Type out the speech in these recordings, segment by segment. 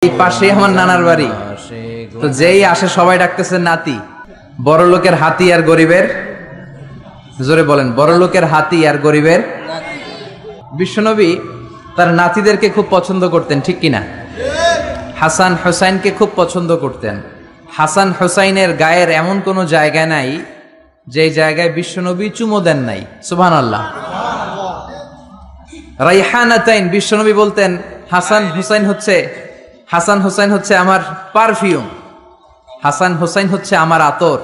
এই পাশে আমার নানার বাড়ি, তো যেই আসে সবাই ডাকতেছে নাতি। বড় লোকের হাতি আর গরিবের, জোরে বলেন, বড় লোকের হাতি আর গরিবের। বিশ্বনবী তার নাতিদেরকে খুব পছন্দ করতেন, ঠিক কিনা? হাসান হোসাইনকে খুব পছন্দ করতেন। হাসান হোসাইনের গায়ের এমন কোনো জায়গা নাই যে জায়গায় বিশ্বনবী চুমো দেন নাই। সুবহানাল্লাহ। রাইহানাতাইন, বিশ্বনবী বলতেন হাসান হোসাইন হচ্ছে আমার পারফিউম, হাসান হোসাইন হচ্ছে আমার আতর।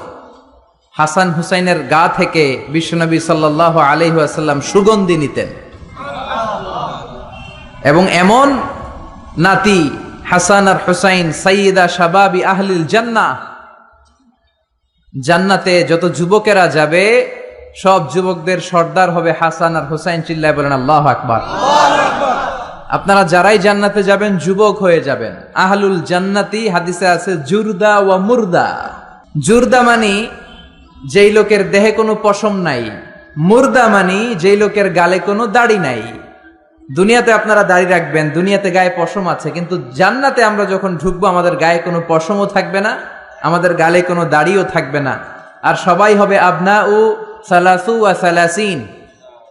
হাসান হোসাইনের গা থেকে বিশ্বনবী সাল্লাল্লাহু আলাইহি ওয়াসাল্লাম সুগন্ধি নিতেন। এবং এমন নাতি হাসান আর হোসাইন সাইয়্যিদা শাবাবি আহলিল জান্নাহ, জান্নাতে যত যুবকেরা যাবে সব যুবকদের সর্দার হবে হাসান আর হোসাইন। চিল্লায় বলেন আল্লাহু আকবার। আপনারা যারাই জান্নাতে যাবেন যুবক হয়ে যাবেন। আহলুল জান্নাতি, হাদিসে আছে জুরদা ওয়া মুরদা। জুরদা মানি যেই লোকের দেহে কোনো পশম নাই, মুরদা মানি যেই লোকের গালে কোনো দাড়ি নাই। দুনিয়াতে আপনারা দাড়ি রাখবেন, দুনিয়াতে গায়ে পশম আছে, কিন্তু জান্নাতে আমরা যখন ঢুকবো আমাদের গায়ে কোনো পশমও থাকবে না, আমাদের গালে কোনো দাড়িও থাকবে না। আর সবাই হবে আবনা ও সালাসু ওয়া সালাসিন,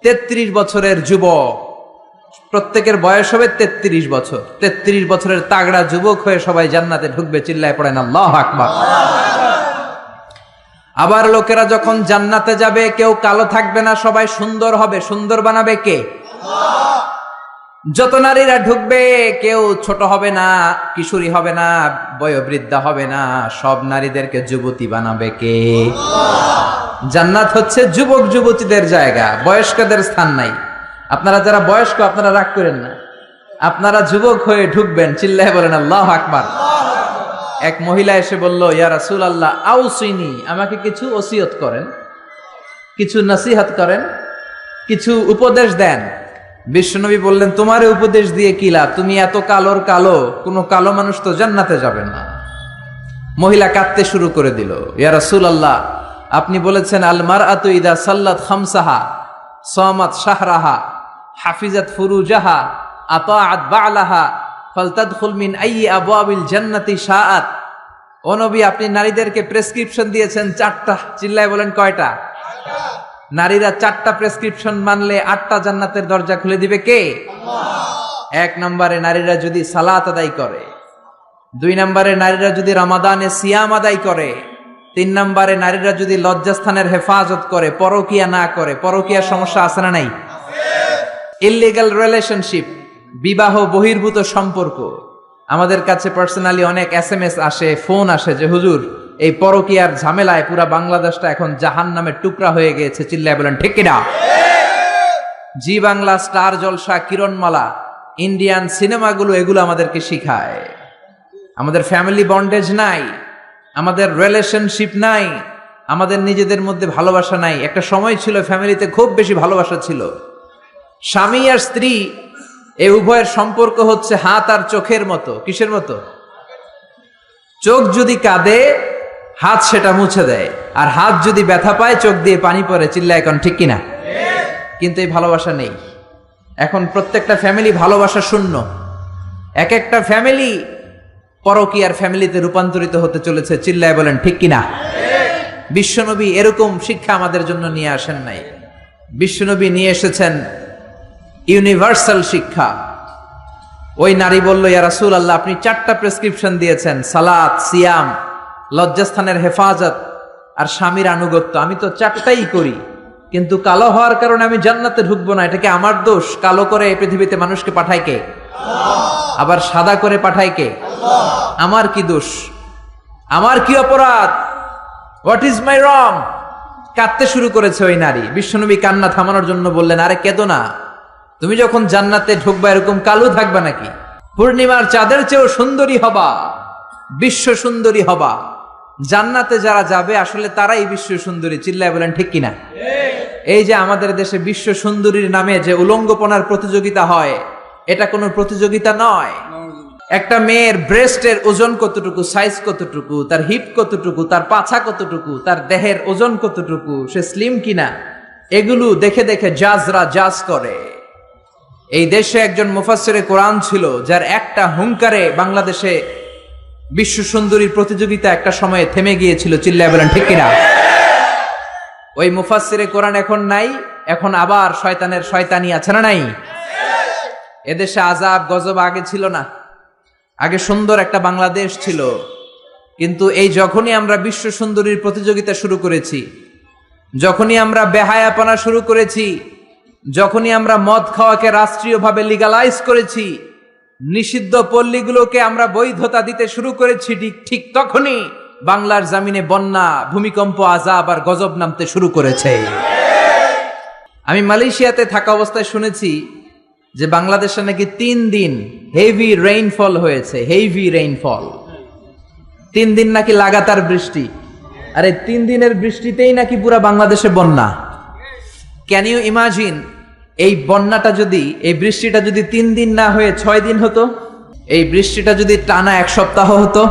33 বছরের যুবক। প্রত্যেকের বয়স হবে 33 বছর। 33 বছরের তাগড়া যুবক হয়ে সবাই জান্নাতে ঢুকবে। চিল্লায় পড়েন আল্লাহু আকবার। আবার লোকেরা যখন জান্নাতে যাবে কেউ কালো থাকবে না, সবাই সুন্দর হবে। সুন্দর বানাবে কে? যত নারীরা ঢুকবে কেউ ছোট হবে না, কিশোরী হবে না, বয়োবৃদ্ধা হবে না, সব নারীদেরকে যুবতী বানাবে কে? জান্নাত হচ্ছে যুবক যুবতীদের জায়গা, বয়স্কদের স্থান নাই। আপনারা যারা বয়স্ক আপনারা রাগ করেন না, আপনারা যুবক হয়ে ঢুকবেন। চিল্লায় বলেন আল্লাহু আকবার। এক মহিলা এসে বলল, ইয়া রাসূলুল্লাহ আউসিনি, আমাকে কিছু ওসিয়ত করেন, কিছু নসিহত করেন, কিছু উপদেশ দেন। বিশ্বনবী বললেন, তোমারে উপদেশ দিয়ে কি লাভ? তুমি এত কালোর কালো, কোনো কালো মানুষ তো জান্নাতে যাবে না। মহিলা কাঁদতে শুরু করে দিল, ইয়া রাসূলুল্লাহ আপনি বলেছেন আল মারআতু ইদা সাল্লাত খামসাহা সামাত শাহরাহা হাফিজাত ফুরুজাহা আতাআত বা'লাহা ফালতাদখুল মিন আইয়ি আবওয়াবিল জান্নাতি শাআত। ও নবী, আপনি নারীদেরকে প্রেসক্রিপশন দিয়েছেন 4টা। চিল্লায় বলেন কয়টা? নারীরা 4টা প্রেসক্রিপশন মানলে 8টা জান্নাতের দরজা খুলে দিবে কে? আল্লাহ। 1 নম্বরে নারীরা যদি সালাত আদায় করে, 2 নম্বরে নারীরা যদি রমাদানে সিয়াম আদায় করে, 3 নম্বরে নারীরা যদি লজ্জাস্থানের হেফাজত করে, পরকিয়া না করে। পরকিয়ার সমস্যা আছে না নাই? ইললিগ্যাল রিলেশনশিপ, বিবাহ বহির্ভূত সম্পর্ক। আমাদের কাছে পার্সোনালি অনেক SMS আসে, ফোন আসে যে হুজুর এই পরকিয়ার ঝামেলায় পুরা বাংলাদেশটা এখন জাহান্নামের টুকরা হয়ে গিয়েছে। চিল্লায় বলেন ঠিক কিনা? জি বাংলা, স্টার জলসা, কিরণমালা, ইন্ডিয়ান সিনেমাগুলো এগুলো আমাদেরকে শিখায়। আমাদের ফ্যামিলি বন্ডেজ নাই, আমাদের রিলেশনশিপ নাই, আমাদের নিজেদের মধ্যে ভালোবাসা নাই। একটা সময় ছিল ফ্যামিলিতে খুব বেশি ভালোবাসা ছিল। স্বামী আর স্ত্রী এই উভয়ের সম্পর্ক হচ্ছে হাত আর চোখের মতো। কিসের মতো? চোখ যদি কাঁদে হাত সেটা মুছে দেয়, আর হাত যদি ব্যথা পায় চোখ দিয়ে পানি পড়ে। চিল্লায় এখন ঠিক কিনা? কিন্তু এই ভালোবাসা নেই এখন। প্রত্যেকটা ফ্যামিলি ভালোবাসা শূন্য। এক একটা ফ্যামিলি পরকীয়ার ফ্যামিলিতে রূপান্তরিত হতে চলেছে। চিল্লায় বলেন ঠিক কিনা? বিশ্বনবী এরকম শিক্ষা আমাদের জন্য নিয়ে আসেন নাই। বিশ্বনবী নিয়ে এসেছেন ইউনিভার্সাল শিক্ষা। ওই নারী বলল, ইয়া রাসূলুল্লাহ আপনি 4টা প্রেসক্রিপশন দিয়েছেন, সালাত, সিয়াম, লজ্জাস্থানের হেফাজত আর স্বামীর আনুগত্য। আমি তো 4টাই করি, কিন্তু কালো হওয়ার কারণে আমি জান্নাতে ঢুকবো না। এটা কি আমার দোষ? কালো করে এই পৃথিবীতে মানুষকে পাঠায় কে? আল্লাহ। আবার সাদা করে পাঠায় কে? আল্লাহ। আমার কি দোষ? আমার কি অপরাধ? হোয়াট ইজ মাই রং? কাঁদতে শুরু করেছে ওই নারী। বিশ্বনবী কান্না থামানোর জন্য বললেন, আরে কেঁদো না, তুমি যখন জান্নাতে ঢুকবা এরকম কালো থাকবা নাকি? পূর্ণিমার চাঁদের চেয়েও সুন্দরী হবা, বিশ্ব সুন্দরী হবা। জান্নাতে যারা যাবে আসলে তারাই বিশ্ব সুন্দরী। চিল্লায় বলেন ঠিক কিনা? এই যে আমাদের দেশে বিশ্ব সুন্দরীর নামে যে উলঙ্গপনার প্রতিযোগিতা হয়, এটা কোনো প্রতিযোগিতা নয়। একটা মেয়ের ব্রেস্টের ওজন কতটুকু, সাইজ কতটুকু, তার হিপ কতটুকু, তার পাছা কতটুকু, তার দেহের ওজন কতটুকু, সে স্লিম কিনা, এগুলো দেখে দেখে জাজরা জাজ করে। এই দেশে একজন মুফাসসিরে কোরআন ছিল, যার একটা হুঙ্কারে বাংলাদেশে বিশ্ব সুন্দরীর প্রতিযোগিতা একটা সময়ে থেমে গিয়েছিল। চিল্লায় বলেন ঠিক কিনা? ওই মুফাসসিরে কোরআন এখন নাই, এখন আবার শয়তানের শয়তানি আছে না নাই? এদেশে আযাব গজব আগে ছিল না, আগে সুন্দর একটা বাংলাদেশ ছিল। কিন্তু এই যখনই আমরা বিশ্ব সুন্দরীর প্রতিযোগিতা শুরু করেছি, যখনই আমরা বেহায়াপনা শুরু করেছি, যখনই আমরা মদ খাওয়াকে রাষ্ট্রীয়ভাবে লিগালাইজ করেছি, নিষিদ্ধ পল্লীগুলোকে আমরা বৈধতা দিতে শুরু করেছি, ঠিক তখনই বাংলার জমিনে বন্যা, ভূমিকম্প, আযাব আর গজব নামতে শুরু করেছে। আমি মালয়েশিয়াতে থাকা অবস্থায় শুনেছি যে বাংলাদেশে নাকি 3 দিন হেভি রেইনফল হয়েছে। হেভি রেইনফল, 3 দিন নাকি লাগাতার বৃষ্টি। আরে 3 দিনের বৃষ্টিতেই নাকি পুরা বাংলাদেশে বন্যা। ক্যান ইউ ইমাজিন, এই বন্যাটা যদি, এই বৃষ্টিটা যদি 3 দিন না হয়ে 6 দিন হতো, এই বৃষ্টিটা যদি টানা 1 সপ্তাহ হতো,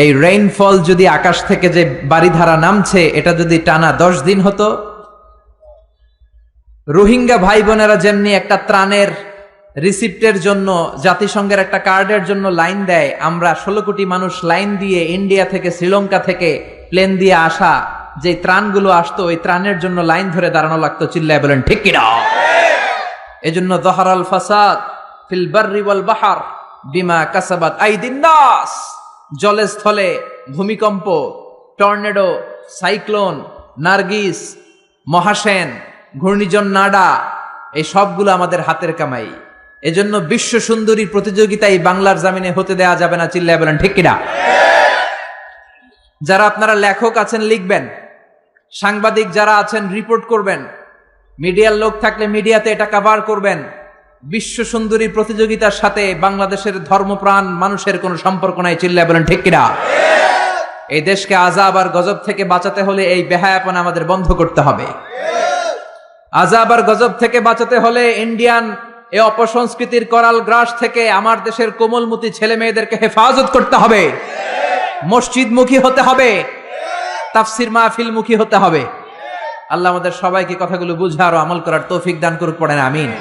এই রেইনফল যদি আকাশ থেকে যে বারিধারা নামছে এটা যদি টানা 10 দিন হতো, রোহিঙ্গা ভাই বোনেরা যেমনি একটা ত্রাণের রিসিপ্টের জন্য জাতিসংঘের একটা কার্ডের জন্য লাইন দেয়, আমরা 16 কোটি মানুষ লাইন দিয়ে ইন্ডিয়া থেকে, শ্রীলঙ্কা থেকে প্লেন দিয়ে আসা যে ত্রাণগুলো আসতো, ওই ত্রাণের জন্য লাইন ধরে দাঁড়ানো লাগতো। চিল্লায় বলেন ঠিক কিনা? এজন্য যাহারাল ফাসাদ ফিল বাররি ওয়াল বাহর বিমা কাসাবাত আইদিন নাস। জলে স্থলে ভূমিকম্প, টর্নেডো, সাইক্লোন, নার্গিস, মহাসেন, ঘূর্ণিঝড় নাডা, এই সবগুলো আমাদের হাতের কামাই। এজন্য বিশ্ব সুন্দরী প্রতিযোগিতায় বাংলার জমিনে হতে দেয়া যাবে না। চিল্লায় বলেন ঠিক কিনা? যারা আপনারা লেখক আছেন লিখবেন, সাংবাদিক যারা আছেন রিপোর্ট করবেন, মিডিয়ার লোক থাকলে মিডিয়াতে এটা কভার করবেন। বিশ্ব সুন্দরী প্রতিযোগিতার সাথে বাংলাদেশের ধর্মপ্রাণ মানুষের কোনো সম্পর্ক নাই। চিল্লায় বলেন ঠিক কিনা? এই দেশকে আযাব আর গজব থেকে বাঁচাতে হলে এই বেহায়াপনা আমাদের বন্ধ করতে হবে। আযাব আর গজব থেকে বাঁচাতে হলে ইন্ডিয়ান এই অপসংস্কৃতির করাল গ্রাস থেকে আমার দেশের কোমলমতি ছেলে মেয়েদেরকে হেফাজত করতে হবে। মসজিদমুখী হতে হবে, তাফসির মাহফিলমুখী হতে হবে। আল্লাহ আমাদের সবাইকে কথাগুলো বুঝার ও আমল করার তৌফিক দান করুক। পড়েন আমিন।